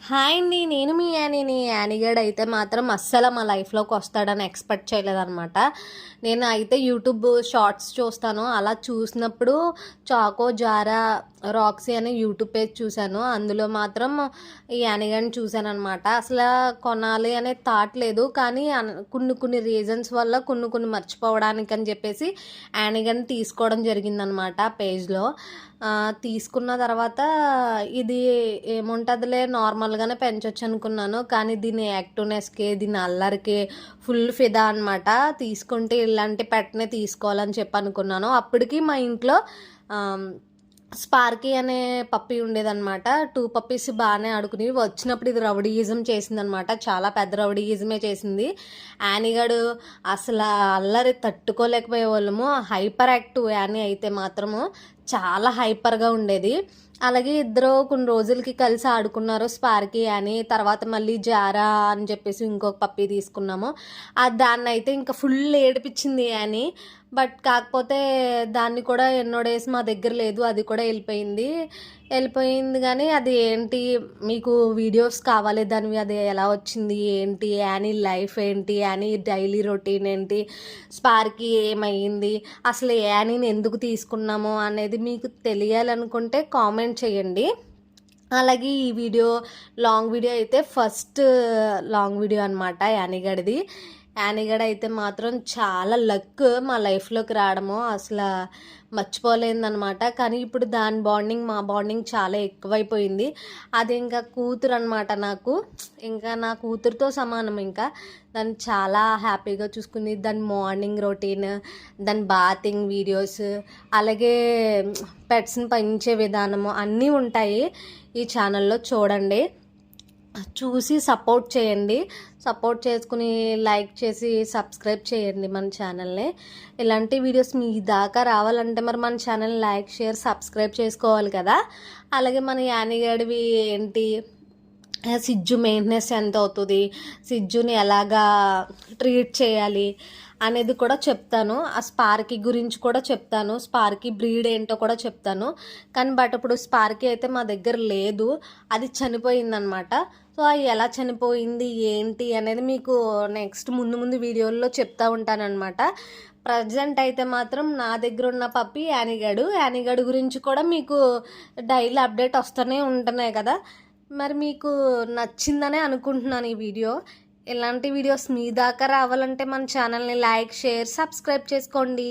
Hi అండి. నేను మీ యానీని. యానీగాడు అయితే మాత్రం అస్సలు మా లైఫ్‌లోకి వస్తాడని ఎక్స్‌పెక్ట్ చేయలేదనమాట. నేను అయితే యూట్యూబ్ షార్ట్స్ చూస్తాను. అలా చూసినప్పుడు చాకో, జారా, రాక్సీ అనే యూట్యూబ్ పేజ్ చూశాను. అందులో మాత్రం ఈ యానీగాడిని చూశాననమాట. అసల కొనాలి అనే థాట్ లేదు. కానీ కొన్ని రీజన్స్ వల్ల కొన్ని మర్చిపోవడానికని చెప్పేసి యానీగాడిని తీసుకోవడం జరిగిందనమాట పేజ్‌లో. తీసుకున్న తర్వాత ఇది ఏముంటుందిలే నార్మల్గానే పెంచొచ్చు అనుకున్నాను. కానీ దీని యాక్టివ్నెస్కి, దీని అల్లరికి ఫుల్ ఫిదా అనమాట. తీసుకుంటే ఇలాంటి పెట్నే తీసుకోవాలని చెప్పి అనుకున్నాను. అప్పటికి మా ఇంట్లో స్పార్కీ అనే పప్పి ఉండేదన్నమాట. 2 పప్పీస్ బాగానే ఆడుకునేవి. వచ్చినప్పుడు ఇది రౌడీయిజం చేసిందనమాట. చాలా పెద్ద రౌడీయిజమే చేసింది. యానీగాడు అసలు అల్లరి తట్టుకోలేకపోయేవాళ్ళము. హైపర్ యాక్టివ్ యానీ అయితే మాత్రము చాలా హైపర్గా ఉండేది. అలాగే ఇద్దరు కొన్ని రోజులకి కలిసి ఆడుకున్నారు, స్పార్కీ అని. తర్వాత మళ్ళీ జారా అని చెప్పేసి ఇంకొక పప్పీ తీసుకున్నాము. దాన్ని అయితే ఇంకా ఫుల్ ఏడిపించింది అని. బట్ కాకపోతే దాన్ని కూడా ఎన్నో డేస్ మా దగ్గర లేదు, అది కూడా వెళ్ళిపోయింది. కానీ అది ఏంటి, మీకు వీడియోస్ కావాలి దానివి, అది ఎలా వచ్చింది ఏంటి, యానీ లైఫ్ ఏంటి, యానీ డైలీ రొటీన్ ఏంటి, స్పార్కీ ఏమైంది, అసలు యానీని ఎందుకు తీసుకున్నాము అనేది మీకు తెలియాలనుకుంటే కామెంట్ చేయండి. అలాగే ఈ లాంగ్ వీడియో అయితే ఫస్ట్ లాంగ్ వీడియో అనమాట యానీగడిది. యానీగడ అయితే మాత్రం చాలా లక్ మా లైఫ్లోకి రావడము, అసలు మర్చిపోలేదన్నమాట. కానీ ఇప్పుడు మా బాండింగ్ చాలా ఎక్కువైపోయింది. అది ఇంకా కూతురు అనమాట నాకు, ఇంకా నా కూతురుతో సమానం. ఇంకా దాన్ని చాలా హ్యాపీగా చూసుకుని, దాని మార్నింగ్ రొటీన్, దాని బాతింగ్ వీడియోస్, అలాగే పెట్స్ని పెంచే విధానము అన్నీ ఉంటాయి ఈ ఛానల్లో. చూడండి, చూసి సపోర్ట్ చేయండి. సపోర్ట్ చేసుకుని లైక్ చేసి సబ్స్క్రైబ్ చేయండి మన ఛానల్ని. ఇలాంటి వీడియోస్ మీ దాకా రావాలంటే మరి మన ఛానల్ లైక్, షేర్, సబ్స్క్రైబ్ చేసుకోవాలి కదా. అలాగే మన యానీగాడివి ఏంటి, సిజ్జు మెయింటెనెన్స్ ఎంత అవుతుంది, సిజ్జుని ఎలాగా ట్రీట్ చేయాలి అనేది కూడా చెప్తాను. ఆ స్పార్కీ గురించి కూడా చెప్తాను, స్పార్కీ బ్రీడ్ ఏంటో కూడా చెప్తాను. కానీ ఇప్పుడు స్పార్కీ అయితే మా దగ్గర లేదు, అది చనిపోయిందనమాట. సో అది ఎలా చనిపోయింది ఏంటి అనేది మీకు నెక్స్ట్ ముందు వీడియోల్లో చెప్తా ఉంటానన్నమాట. ప్రజెంట్ అయితే మాత్రం నా దగ్గర ఉన్న పప్పి యానీగాడు గురించి కూడా మీకు డైలీ అప్డేట్ వస్తూనే ఉంటున్నాయి కదా. మరి మీకు నచ్చిందనే అనుకుంటున్నాను ఈ వీడియో. ఇలాంటి వీడియోస్ మీ దాకా రావాలంటే మన ఛానల్ని లైక్, షేర్, సబ్స్క్రైబ్ చేసుకోండి.